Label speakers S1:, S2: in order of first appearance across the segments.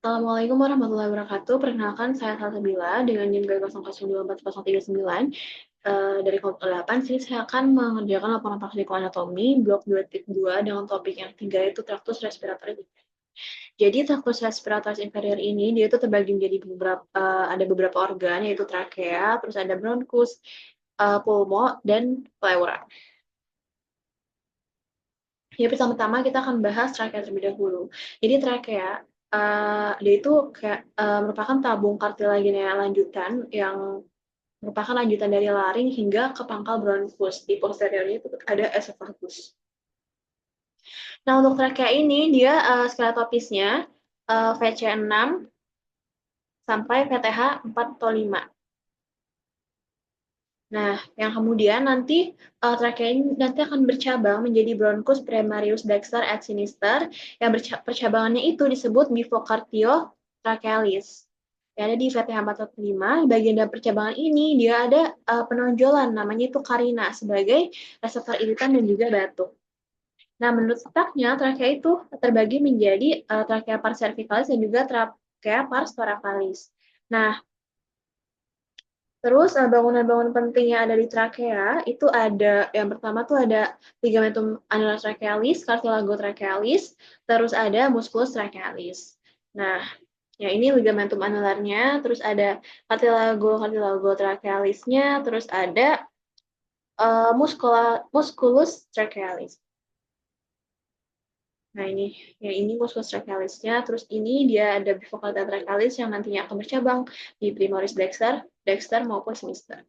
S1: Assalamualaikum warahmatullahi wabarakatuh. Perkenalkan, saya Salsabila dengan NIM B00244039 dari kelompok 8. Sini saya akan mengerjakan laporan praktikum anatomi blok 2.2 dengan topik yang 3 yaitu traktus respiratoris. Jadi traktus respiratoris inferior ini dia itu terbagi menjadi ada beberapa organ yaitu trakea, terus ada bronkus, pulmo, dan pleura. Ya, pertama-tama kita akan bahas trakea terlebih dahulu. Jadi trakea, dia itu kayak merupakan tabung kartilagena lanjutan yang merupakan lanjutan dari laring hingga ke pangkal bronkus. Di posteriornya itu ada esophagus. Nah, untuk trakea ini dia skeletopisnya VC6 sampai VTH 4 atau 5. Nah, yang kemudian nanti trakea ini nanti akan bercabang menjadi bronchus primarius dexter et sinister, yang percabangannya itu disebut bifocardiotrachealis. Yang ada di VTH 415, bagian dalam percabangan ini dia ada penonjolan, namanya itu karina, sebagai reseptor iritan dan juga batuk. Nah, menurut letaknya, trakea itu terbagi menjadi trakea pars cervicalis dan juga trakea pars thoracalis. Nah, terus bangunan-bangunan penting yang ada di trakea itu ada yang pertama tuh ada ligamentum annular trachealis, cartilago trachealis, terus ada musculus trachealis. Nah, ya ini ligamentum annularnya, terus ada cartilago trachealisnya, terus ada musculus trachealis. Nah, ini musculus trachealisnya, terus ini dia ada bifocal trachealis yang nantinya akan bercabang di primoris dexter maupun sinister.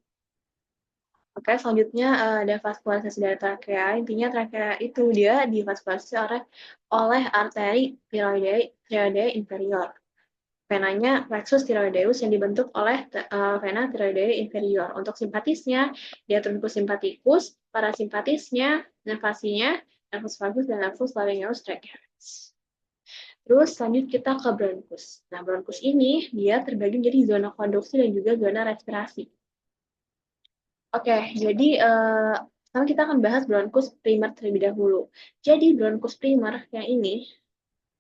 S1: Oke, selanjutnya ada vaskularisasi dari trakea. Intinya trakea itu dia divaskularisasi oleh arteri thyroideae inferior. Venanya plexus thyroideus yang dibentuk oleh vena thyroideae inferior. Untuk simpatisnya, dia truncus sympathicus, parasimpatisnya, nervasinya, nervus vagus, dan nervus laryngeus trachealis. Terus lanjut kita ke bronchus. Nah, bronchus ini dia terbagi menjadi zona konduksi dan juga zona respirasi. Oke, jadi sekarang kita akan bahas bronchus primer terlebih dahulu. Jadi bronchus primer yang ini,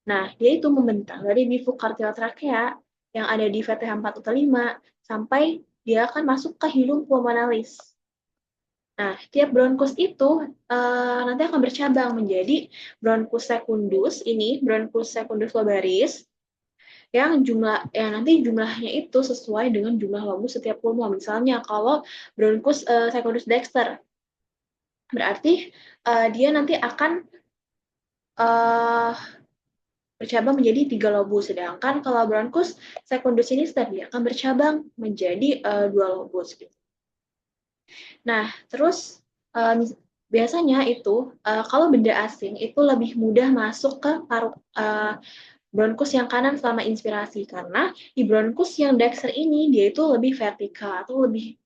S1: nah dia itu membentang dari bifocardial trachea yang ada di VTH 4 atau 5 sampai dia akan masuk ke hilum pulmonalis. Nah, tiap bronchus itu nanti akan bercabang menjadi bronchus secundus, ini bronchus secundus lobaris, yang nanti jumlahnya itu sesuai dengan jumlah lobus setiap pulmo. Misalnya kalau bronchus secundus dexter, berarti dia nanti akan uh, bercabang menjadi 3 lobus, sedangkan kalau bronchus secundus sinister dia akan bercabang menjadi 2 lobus. Gitu. Nah, terus biasanya itu kalau benda asing itu lebih mudah masuk ke paru bronkus yang kanan selama inspirasi, karena di bronkus yang dexter ini dia itu lebih vertikal atau lebih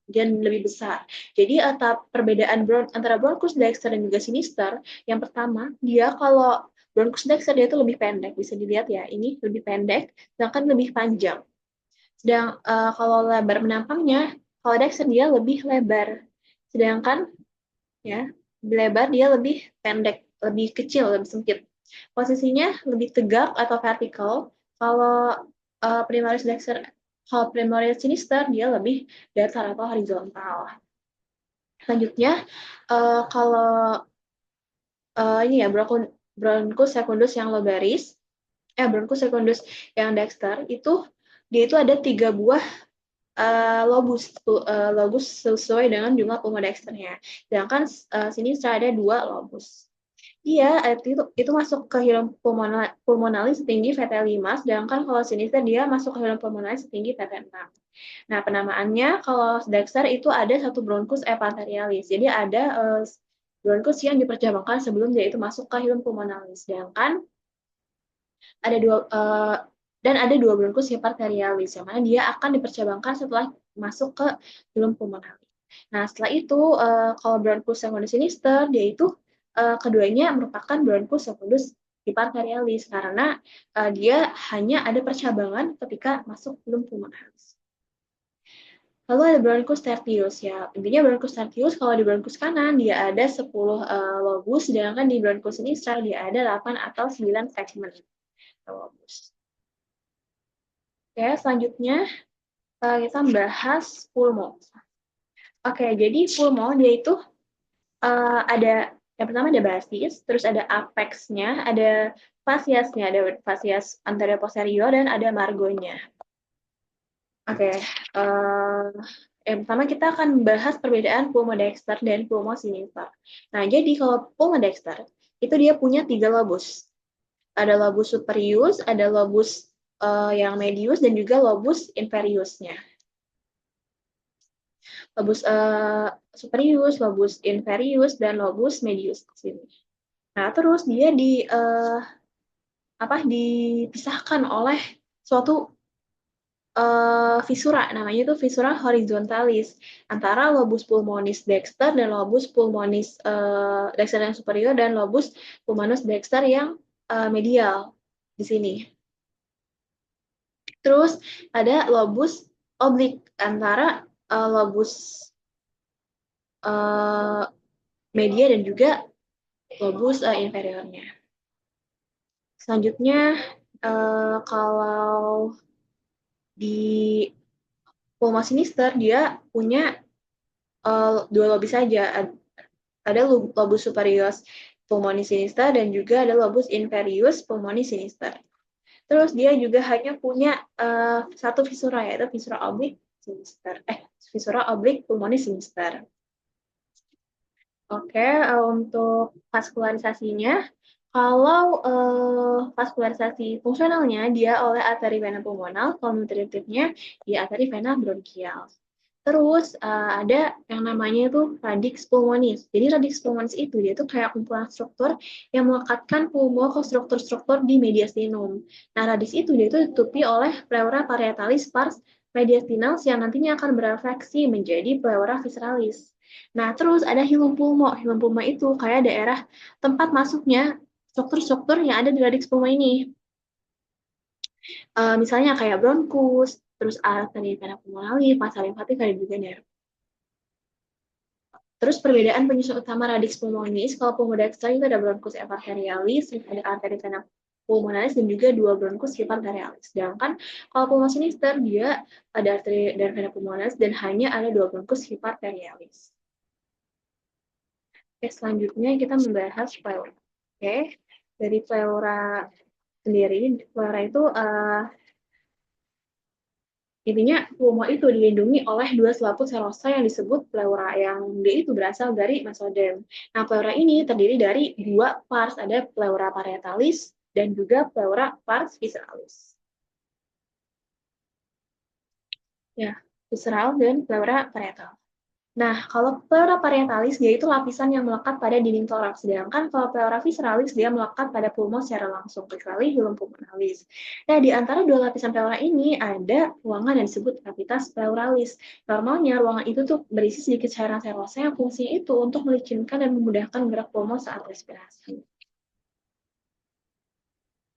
S1: besar. Jadi perbedaan antara bronkus dexter dan juga sinister, yang pertama dia kalau bronkus dexter dia itu lebih pendek, bisa dilihat ya, ini lebih pendek, sedangkan lebih panjang. Sedang kalau lebar menampangnya, kalau dexter dia lebih lebar, sedangkan ya lebar dia lebih pendek, lebih kecil, lebih sempit. Posisinya lebih tegak atau vertikal. Kalau primaris dexter, kalau primaris sinister dia lebih datar atau horizontal. Selanjutnya, kalau ini ya bronchus secundus yang lobaris, bronchus secundus yang dexter itu dia itu ada 3 buah lobus sesuai dengan jumlah pulmodexternya. Sedangkan sini ada 2 lobus. Iya, itu masuk ke hilum pulmonalis setinggi VT5, sedangkan kalau sinister dia masuk ke hilum pulmonalis setinggi VT6. Nah, penamaannya kalau Dexter itu ada satu bronchus epaterialis. Jadi ada bronchus yang dipercabangkan sebelum dia itu masuk ke hilum pulmonalis. Sedangkan ada dua bronchus hiperterialis yang mana dia akan dipercabangkan setelah masuk ke hilum pulmonalis. Nah, setelah itu kalau bronchus secundus sinister dia itu keduanya merupakan bronchus secundus hiperterialis karena dia hanya ada percabangan ketika masuk hilum pulmonalis. Lalu ada bronchus tertius ya. Intinya bronchus tertius kalau di bronchus kanan dia ada 10 lobus, sedangkan di bronchus sinistra dia ada 8 atau 9 segmen lobus. Oke, selanjutnya kita bahas pulmo. Oke, jadi pulmo dia itu ada yang pertama ada basis, terus ada apexnya, ada fasiasnya, ada fasias anterior posterior dan ada margonya. Oke, yang pertama kita akan bahas perbedaan pulmodexter dan pulmosinister. Nah, jadi kalau pulmodexter itu dia punya 3 lobus. Ada lobus superius, ada lobus yang medius dan juga lobus inferiusnya. Lobus superius, lobus inferius dan lobus medius di sini. Nah, terus dia dipisahkan oleh suatu visura, namanya itu visura horizontalis antara lobus pulmonis dexter dan lobus pulmonis dexter yang superior dan lobus pulmonis dexter yang medial di sini. Terus ada lobus oblik antara lobus media dan juga lobus inferiornya. Selanjutnya kalau di pulmo sinister dia punya 2 lobus saja. Ada lobus superius pulmonis sinister dan juga ada lobus inferius pulmonis sinister. Terus dia juga hanya punya satu visura, yaitu visura oblik sinister. Visura oblik pulmonis sinister. Oke, untuk vaskularisasinya, kalau vaskularisasi fungsionalnya dia oleh arteri vena pulmonal, kalau nutritifnya dia arteri vena bronkial. Terus ada yang namanya itu radix pulmonis. Jadi radix pulmonis itu dia tuh kayak kumpulan struktur yang melekatkan pulmo ke struktur-struktur di mediastinum. Nah, radix itu dia tuh ditutupi oleh pleura parietalis pars mediastinalis yang nantinya akan berefleksi menjadi pleura visceralis. Nah, terus ada hilum pulmo. Hilum pulmo itu kayak daerah tempat masuknya struktur-struktur yang ada di radix pulmo ini. Misalnya kayak bronkus, terus arteri vena pulmonalis, massa limfatik, ada juga nerve. Terus perbedaan penyusun utama radix pulmonis, kalau pulmodexter itu ada bronkus epicardialis, ada arteri vena pulmonalis dan juga 2 bronkus hipercardialis. Sedangkan kalau pulmosinister dia ada arteri dan vena pulmonalis dan hanya ada 2 bronkus hipercardialis. Oke, selanjutnya kita membahas pleura. Oke, dari pleura sendiri, pleura itu intinya pulmo itu dilindungi oleh 2 selaput serosa yang disebut pleura, yang dia itu berasal dari mesodem. Nah, pleura ini terdiri dari 2 pars, ada pleura parietalis dan juga pleura pars visceralis. Ya, visceral dan pleura parietal. Nah, kalau pleura parietalis dia itu lapisan yang melekat pada dinding toraks, sedangkan kalau pleura visceralis dia melekat pada pulmo secara langsung, kecuali hilum pulmonalis. Nah, di antara 2 lapisan pleura ini ada ruangan yang disebut cavitas pleuralis. Normalnya ruangan itu tuh berisi sedikit cairan serosa yang fungsinya itu untuk melicinkan dan memudahkan gerak pulmo saat respirasi.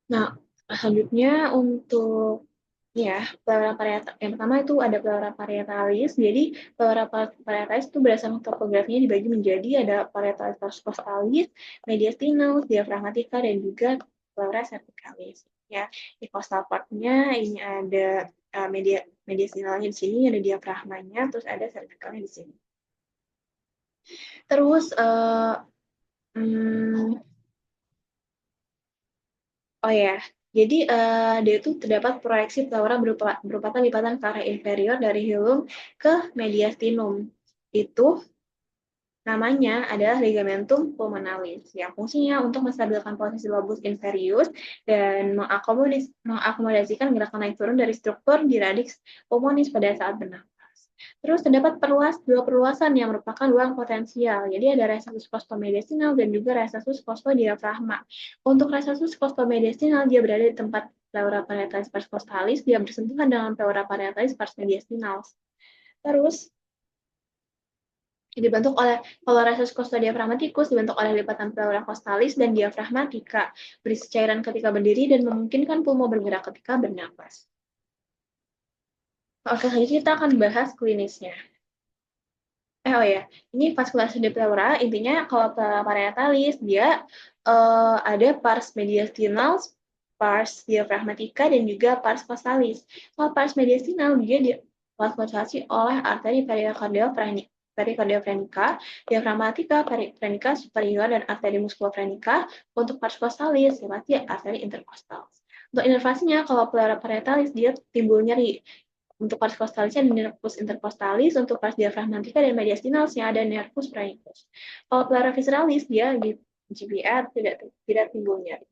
S1: Nah, selanjutnya untuk ya, pleura parietalis. Yang pertama itu ada pleura parietalis. Jadi, pleura parietalis itu berdasarkan topografinya dibagi menjadi ada parietalis costalis, mediastinalis, diafragmatica, dan juga pleura cervicalis. Ya, di costal part-nya ini ada mediastinalnya di sini, ada diafragmanya, terus ada cervicalnya di sini. Terus, oh ya, jadi dia itu terdapat proyeksi pleura berupa lipatan ke arah inferior dari hilum ke mediastinum. Itu namanya adalah ligamentum pulmonalis, yang fungsinya untuk menstabilkan posisi lobus inferius dan mengakomodasikan gerakan naik turun dari struktur di radix pulmonis pada saat bernafas. Terus terdapat 2 perluasan yang merupakan ruang potensial. Jadi ada recessus costomediastinal dan juga recessus costodiafragma. Untuk recessus costomediastinal dia berada di tempat pleura parietalis pars costalis, dia bersentuhan dengan pleura parietalis pars mediastinalis. Terus dibentuk oleh kalau recessus costodiafragmaticus dibentuk oleh lipatan pleura costalis dan diafragmatica, berisi cairan ketika berdiri dan memungkinkan pulmo bergerak ketika bernafas. Oke, selanjutnya kita akan bahas klinisnya. Oh ya, ini vaskulasi de pleura, intinya kalau pleura parietalis, dia ada pars mediastinal, pars diafragmatica dan juga pars costalis. Kalau pars mediastinal dia divaskulisasi oleh arteri perikardioverenica, diafragmatica, periferenica superior, dan arteri musculofrenica. Untuk pars costalis, ya pasti arteri interkostal. Untuk inervasinya, kalau pleura parietalis dia timbul nyeri. Untuk pars costalisnya ada nervus intercostalis, untuk pars diafragmatica dan mediastinalis yang ada nervus praenicus. Kalau pleura visceralis dia di GBR tidak timbul nyeri.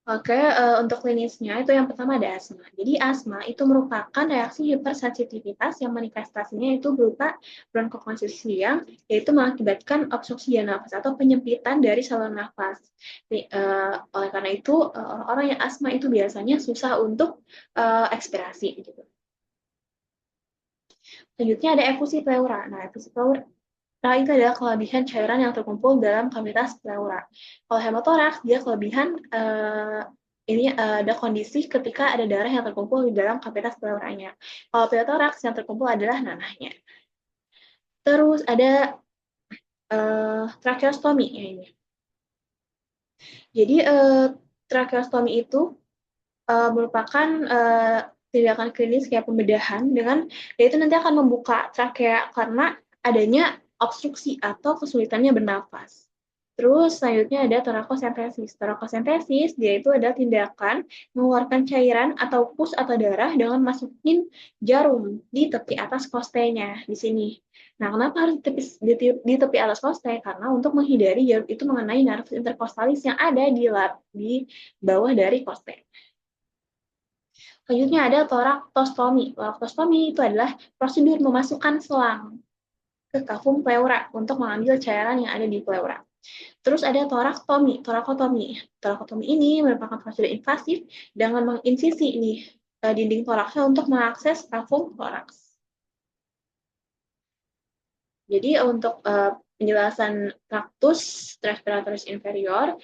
S1: Oke, untuk klinisnya itu yang pertama ada asma. Jadi asma itu merupakan reaksi hipersensitivitas yang manifestasinya itu berupa bronkokonstriksian, yaitu mengakibatkan obstruksi jalan nafas atau penyempitan dari saluran nafas. Oleh karena itu, orang yang asma itu biasanya susah untuk ekspirasi gitu. Selanjutnya ada efusi pleura. Nah, efusi pleura itu adalah kelebihan cairan yang terkumpul dalam kavitas pleura. Kalau hemotoraks, dia kelebihan ini ada kondisi ketika ada darah yang terkumpul di dalam kavitas pleuranya. Kalau pneumotoraks yang terkumpul adalah nanahnya. Terus ada tracheostomi ya ini. Jadi tracheostomi itu merupakan tindakan klinis kayak pembedahan dengan yaitu nanti akan membuka trakea karena adanya obstruksi atau kesulitannya bernafas. Terus selanjutnya ada torakosentesis. Torakosentesis dia itu adalah tindakan mengeluarkan cairan atau pus atau darah dengan masukin jarum di tepi atas kostenya di sini. Nah, kenapa harus di tepi atas koste? Karena untuk menghindari jarum itu mengenai nervus interkostalis yang ada di bawah dari koste. Selanjutnya ada toraktostomi. Toraktostomi itu adalah prosedur memasukkan selang ke kafum pleura untuk mengambil cairan yang ada di pleura. Terus ada toraktomi. Torakotomi ini merupakan prosedur invasif dengan menginsisi dinding toraksnya untuk mengakses kafum toraks. Jadi untuk penjelasan traktus respiratoris inferior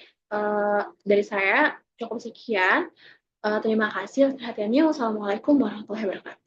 S1: dari saya cukup sekian. Terima kasih atas perhatiannya. Wassalamualaikum warahmatullahi wabarakatuh.